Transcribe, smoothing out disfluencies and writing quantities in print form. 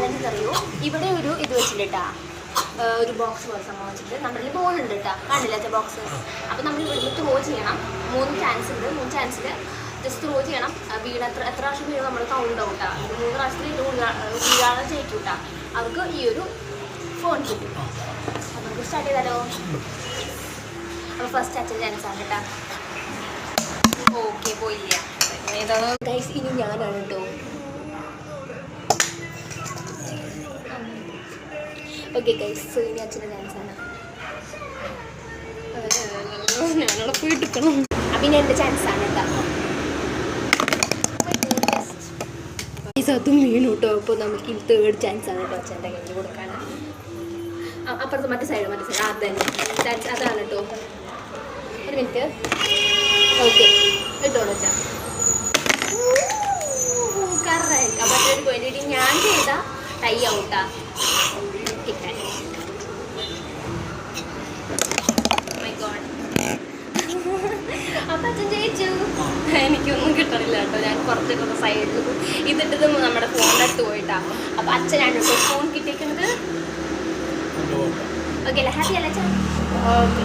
Challenge അറിയോ? ഇവിടെ ഒരു ഇത് വെച്ചിട്ടാ ഒരു ബോക്സ് പോലെ സംഭവം വെച്ചിട്ട് നമ്മുടെ ബോൾ ഉണ്ട് കേട്ടോ, കാണില്ലാത്ത ബോക്സ്. അപ്പോൾ നമ്മൾ ഇവിടുന്ന് ത്രോ ചെയ്യണം. 3 ചാൻസ് ഉണ്ട്. 3 ചാൻസിൽ ജസ്റ്റ് ത്രോ ചെയ്യണം. വീട് എത്ര പ്രാവശ്യം വീട് നമ്മൾ കൗണ്ട് ഔട്ടാ. 3 പ്രാവശ്യത്തിൽ വീഴാതെ ജയിക്കൂട്ടാ. അവർക്ക് ഈ ഒരു ഫോൺ കിട്ടും. അപ്പോൾ നമുക്ക് സ്റ്റാർട്ട് ചെയ്താലോ? അപ്പോൾ ഫസ്റ്റ് അച്ഛൻ ചാൻസ് ആണ് കേട്ടോ. ഓക്കെ, പോയില്ല. ഏതാണ് ഗൈസ്? ഇനി ഞാനാണ് കേട്ടോ. ഓക്കെ ഗൈസ്, സോ ഇനി അച്ഛൻ്റെ ചാൻസാണ്. ഞാനവിടെ പോയി എടുക്കണം. അപ്പം ഇനി എൻ്റെ ചാൻസാണ് കേട്ടോ. അതും വീണു കേട്ടോ. അപ്പോൾ നമുക്ക് ഈ 3rd ചാൻസാണ് കേട്ടോ അച്ഛൻ്റെ കയ്യിൽ കൊടുക്കാൻ. അപ്പുറത്ത് മറ്റേ സൈഡ് അത് തന്നെ ചാൻസ് അതാണ് കേട്ടോ. ഒരു മിനിറ്റ്. ഓക്കെ, ഇട്ടോളൂ അച്ഛാ. കറക്റ്റ്. അപ്പോൾ അച്ഛനൊരു പോയിന്റ്. ഞാൻ ചെയ്ത ടൈ ഔട്ടാ. അപ്പം അച്ഛൻ ജയിച്ചു. എനിക്കൊന്നും കിട്ടണില്ല കേട്ടോ. ഞാൻ കുറച്ചൊക്കെ സൈഡിൽ ഇതിട്ടത് നമ്മുടെ ഫോണിൻ്റെ അടുത്ത് പോയിട്ടാ. അപ്പം അച്ഛനാണ് കേട്ടോ ഫോൺ കിട്ടിയിരിക്കുന്നത്. ഓക്കെ അല്ലേ? ഹാപ്പി അല്ലേ അച്ഛൻ? ഓക്കെ.